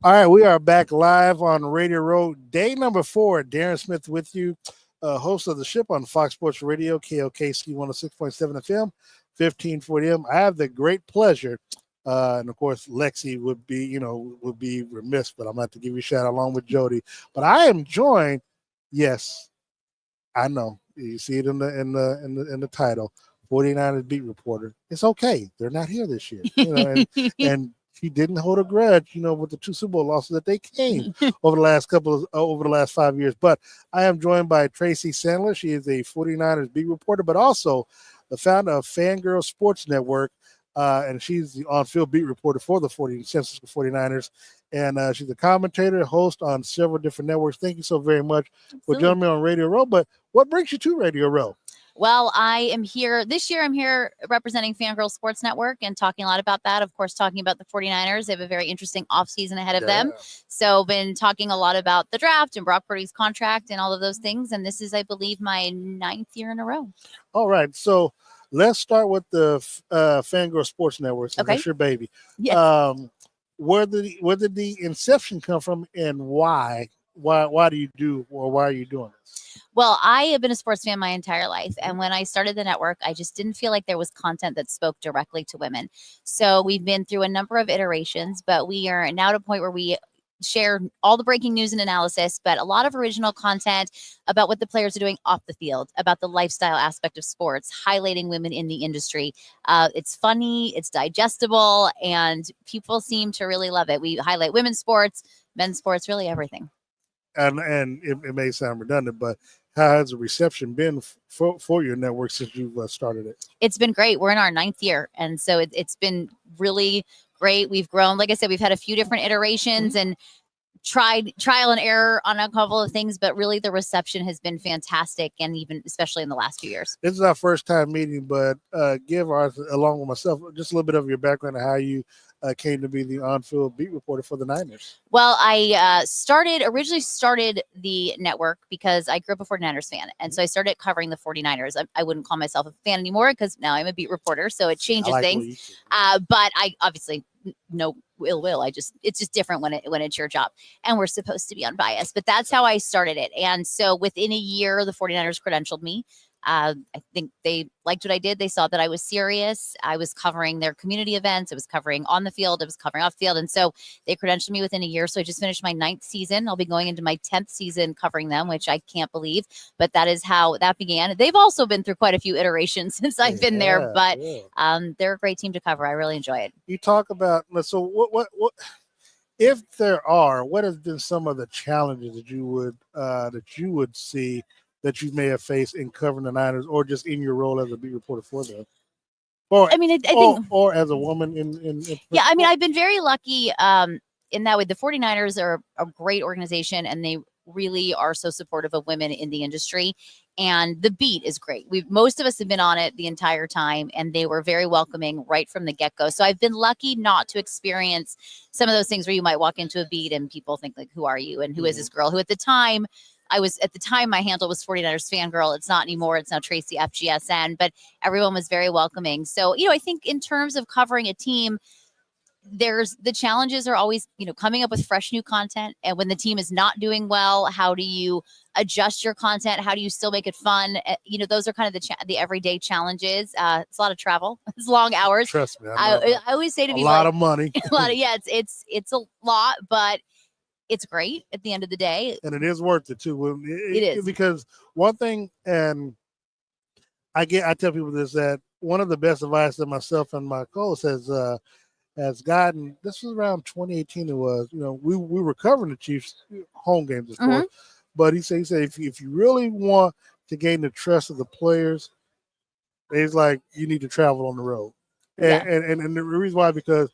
All right, we are back live on Radio Road, day number 4. Darren Smith with you, host of the ship on Fox Sports Radio, KOKC 106.7 FM, 1540M. I have the great pleasure, and of course, Lexi would be remiss, but I'm going to have to give you a shout out along with Jody. But I am joined, yes, I know. You see it in the title, 49ers beat reporter. It's okay. They're not here this year. And he didn't hold a grudge, with the 2 Super Bowl losses that they came over the last 5 years. But I am joined by Tracy Sandler. She is a 49ers beat reporter, but also the founder of FanGirl Sports Network. And she's the on-field beat reporter for the San Francisco 49ers. And she's a commentator, host on several different networks. Thank you so very much for joining me on Radio Row. But what brings you to Radio Row? Well, I am here this year. I'm here representing FanGirl Sports Network and talking a lot about that. Of course, talking about the 49ers. They have a very interesting offseason ahead of them. So been talking a lot about the draft and Brock Purdy's contract and all of those things. And this is, I believe, my 9th year in a row. All right. So let's start with the FanGirl Sports Network. So that's your baby. Yes. Where did the inception come from, and why? Why are you doing this? Well, I have been a sports fan my entire life. And when I started the network, I just didn't feel like there was content that spoke directly to women. So we've been through a number of iterations, but we are now at a point where we share all the breaking news and analysis, but a lot of original content about what the players are doing off the field, about the lifestyle aspect of sports, highlighting women in the industry. It's funny, it's digestible, and people seem to really love it. We highlight women's sports, men's sports, really everything. And it may sound redundant, but how has the reception been for your network since you've started it? It's been great. We're in our 9th year, and so it's been really great. We've grown. Like I said, we've had a few different iterations and trial and error on a couple of things, but really the reception has been fantastic, and even especially in the last few years. This is our first time meeting, but give us, along with myself, just a little bit of your background and how you came to be the on-field beat reporter for the Niners. Well, I originally started the network because I grew up a 49ers fan. And so I started covering the 49ers. I wouldn't call myself a fan anymore because now I'm a beat reporter. So it changes things. But I obviously no ill will. It's just different when it's your job, and we're supposed to be unbiased, but that's how I started it. And so within a year, the 49ers credentialed me. I think they liked what I did. They saw that I was serious. I was covering their community events. I was covering on the field. I was covering off field. And so they credentialed me within a year. So I just finished my 9th season. I'll be going into my 10th season covering them, which I can't believe, but that is how that began. They've also been through quite a few iterations since I've been there, but they're a great team to cover. I really enjoy it. You talk about, so what if there are, what has been some of the challenges that you would see that you may have faced in covering the Niners, or just in your role as a beat reporter for them? Or, I mean, I think, or as a woman in yeah, I mean, I've been very lucky in that way. The 49ers are a great organization, and they really are so supportive of women in the industry. And the beat is great. Most of us have been on it the entire time, and they were very welcoming right from the get-go. So I've been lucky not to experience some of those things where you might walk into a beat and people think, like, who are you? And who is this girl? Who at the time, my handle was 49ers Fangirl. It's not anymore. It's now Tracy FGSN, but everyone was very welcoming. So, I think in terms of covering a team, the challenges are always, coming up with fresh new content. And when the team is not doing well, how do you adjust your content? How do you still make it fun? Those are kind of the everyday challenges. It's a lot of travel. It's long hours. Trust me. I always say to people, a lot of money. It's a lot, but it's great at the end of the day. And it is worth it too. It is. Because one thing, and I tell people this, that one of the best advice that myself and my co-host has gotten, this was around 2018 it was, we were covering the Chiefs home games, of course. But he said if you really want to gain the trust of the players, it's like you need to travel on the road. And the reason why, because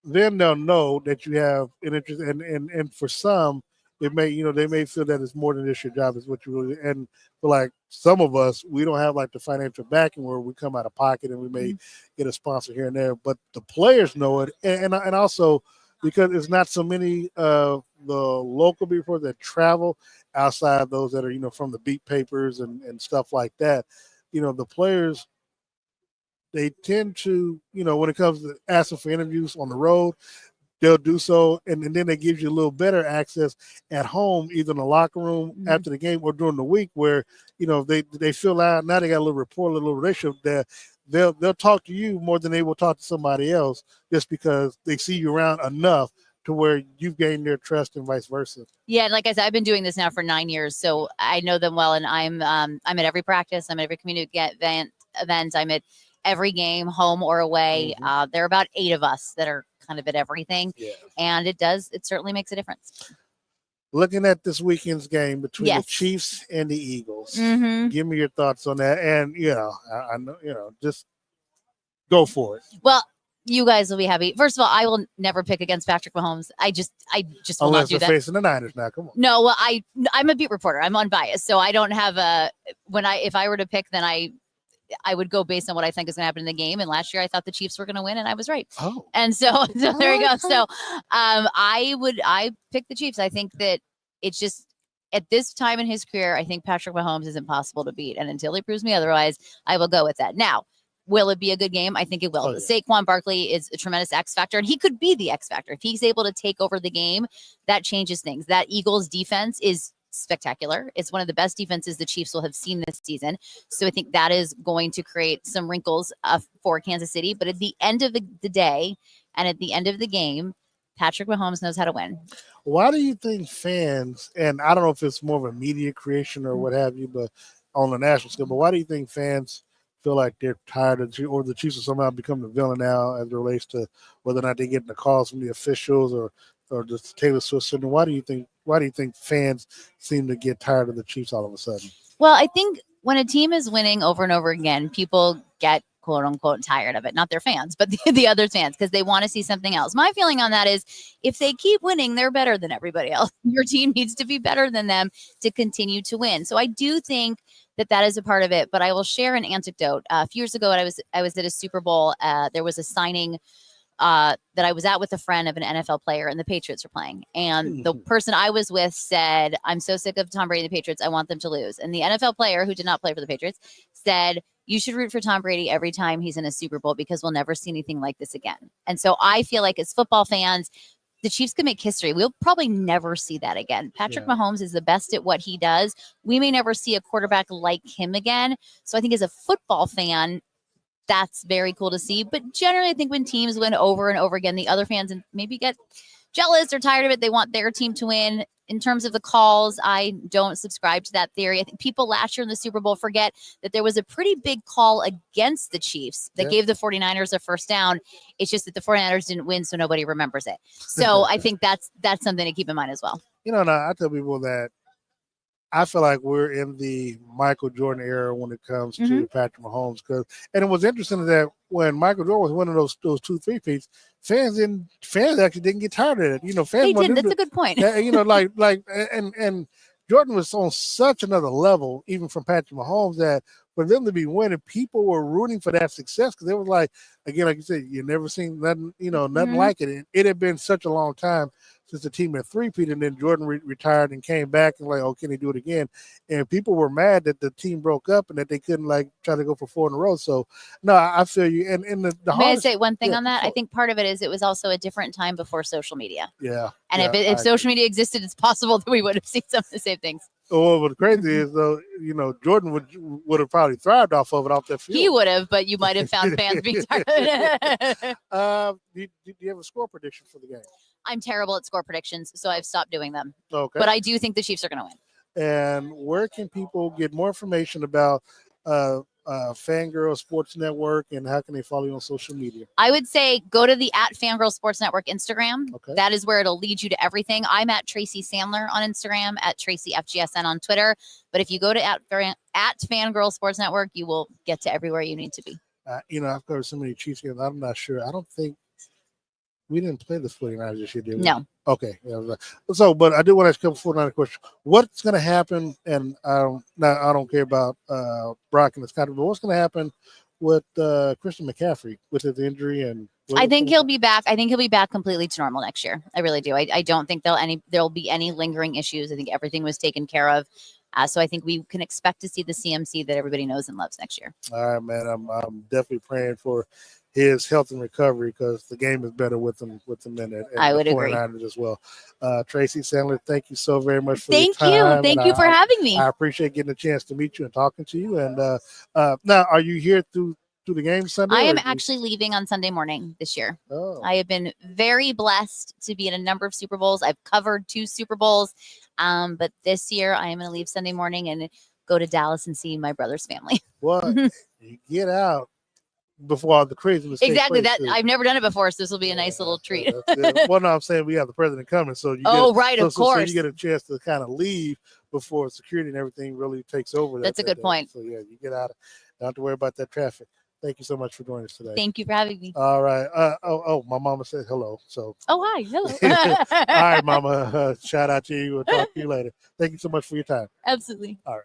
then they'll know that you have an interest, and for some, it may, they may feel that it's more than just your job, is what you really, and for like some of us, we don't have like the financial backing where we come out of pocket and we may get a sponsor here and there, but the players know it. And also because it's not so many of the local beat reporters that travel outside of those that are, from the beat papers and stuff like that, the players, they tend to, when it comes to asking for interviews on the road, they'll do so, and then they give you a little better access at home, either in the locker room after the game or during the week, where they feel out now they got a little rapport, a little relationship that they'll talk to you more than they will talk to somebody else, just because they see you around enough to where you've gained their trust and vice versa. Yeah, like I said, I've been doing this now for 9 years, so I know them well, and I'm at every practice, I'm at every community event, I'm at every game, home or away. There are about 8 of us that are kind of at everything, and it certainly makes a difference. Looking at this weekend's game between the Chiefs and the Eagles, give me your thoughts on that. And I know, just go for it. Well, you guys will be happy. First of all, I will never pick against Patrick Mahomes. I just will not do that. Unless they're facing the Niners now. Come on. No, well, I'm a beat reporter. I'm unbiased, so I don't have if I were to pick, then I would go based on what I think is going to happen in the game. And last year I thought the Chiefs were going to win, and I was right. Oh, and so there you go. So I picked the Chiefs. I think that it's just at this time in his career, I think Patrick Mahomes is impossible to beat, and until he proves me otherwise, I will go with that. Now, will it be a good game? I think it will. Saquon Barkley is a tremendous X factor, and he could be the X factor. If he's able to take over the game, that changes things. That Eagles defense is spectacular. It's one of the best defenses the Chiefs will have seen this season. So I think that is going to create some wrinkles for Kansas City. But at the end of the day and at the end of the game, Patrick Mahomes knows how to win. Why do you think fans, and I don't know if it's more of a media creation or what have you, but on the national scale, but why do you think fans feel like they're tired of, or the Chiefs have somehow become the villain now as it relates to whether or not they're getting the calls from the officials or just Taylor Swift? And why do you think fans seem to get tired of the Chiefs all of a sudden? Well, I think when a team is winning over and over again, people get quote unquote tired of it. Not their fans, but the other fans, because they want to see something else. My feeling on that is if they keep winning, they're better than everybody else. Your team needs to be better than them to continue to win. So I do think that is a part of it. But I will share an anecdote. A few years ago, I was at a Super Bowl. There was a signing that I was at with a friend of an NFL player, and the Patriots were playing. And the person I was with said, "I'm so sick of Tom Brady and the Patriots. I want them to lose." And the NFL player, who did not play for the Patriots, said, "You should root for Tom Brady every time he's in a Super Bowl, because we'll never see anything like this again." And so I feel like as football fans, the Chiefs could make history. We'll probably never see that again. Patrick Mahomes is the best at what he does. We may never see a quarterback like him again. So I think as a football fan, that's very cool to see. But generally, I think when teams win over and over again, the other fans maybe get jealous or tired of it. They want their team to win. In terms of the calls, I don't subscribe to that theory. I think people last year in the Super Bowl forget that there was a pretty big call against the Chiefs that gave the 49ers a first down. It's just that the 49ers didn't win, so nobody remembers it. So I think that's something to keep in mind as well. Now I tell people that I feel like we're in the Michael Jordan era when it comes to Patrick Mahomes. And it was interesting that when Michael Jordan was winning those 2-3-peats, fans actually didn't get tired of it. Fans they didn't. That's a good point. And Jordan was on such another level, even from Patrick Mahomes, that for them to be winning, people were rooting for that success, because it was like, again, like you said, you never seen nothing, nothing like it. It had been such a long time since the team had three-peat, and then Jordan retired and came back and like, oh, can he do it again? And people were mad that the team broke up and that they couldn't try to go for 4 in a row. So no, I feel you. And the May I say one thing on that? I think part of it is it was also a different time before social media. Yeah. And if social media existed, it's possible that we would have seen some of the same things. Well, what's crazy is, though, Jordan would have probably thrived off that field. He would have, but you might have found fans being tired. Do you have a score prediction for the game? I'm terrible at score predictions, so I've stopped doing them. Okay. But I do think the Chiefs are going to win. And where can people get more information about FanGirl Sports Network, and how can they follow you on social media? I would say go to the @FanGirl Sports Network Instagram. Okay. That is where it'll lead you to everything. I'm at Tracy Sandler on Instagram, at TracyFGSN on Twitter. But if you go to @FanGirl Sports Network, you will get to everywhere you need to be. I've covered so many Chiefs games. I'm not sure. I don't think we didn't play the 49ers this year, did we? No. Okay. So, but I do want to ask a couple 49er questions. What's going to happen? And I don't care about Brock and his contract, but what's going to happen with Christian McCaffrey with his injury? And I think he'll be back. I think he'll be back completely to normal next year. I really do. I don't think there'll be any lingering issues. I think everything was taken care of. So I think we can expect to see the CMC that everybody knows and loves next year. All right, man. I'm definitely praying for his health and recovery, because the game is better with him in it. I would the agree. 49ers as well. Tracy Sandler, thank you so very much for Thank your time. Thank you for having me. I appreciate getting a chance to meet you and talking to you. And now, are you here through the game Sunday? I am actually leaving on Sunday morning this year. Oh. I have been very blessed to be in a number of Super Bowls. I've covered 2 Super Bowls, but this year I am going to leave Sunday morning and go to Dallas and see my brother's family. Well, you get out before all the craziness. Exactly. That I've never done it before, so this will be a nice little treat. Well, no, I'm saying we have the president coming, so you of course. So you get a chance to kind of leave before security and everything really takes over. That's a good point. So yeah, you get out. Don't have to worry about that traffic. Thank you so much for joining us today. Thank you for having me. All right. My mama said hello. So. Oh, hi. Hello. All right, mama. Shout out to you. We'll talk to you later. Thank you so much for your time. Absolutely. All right.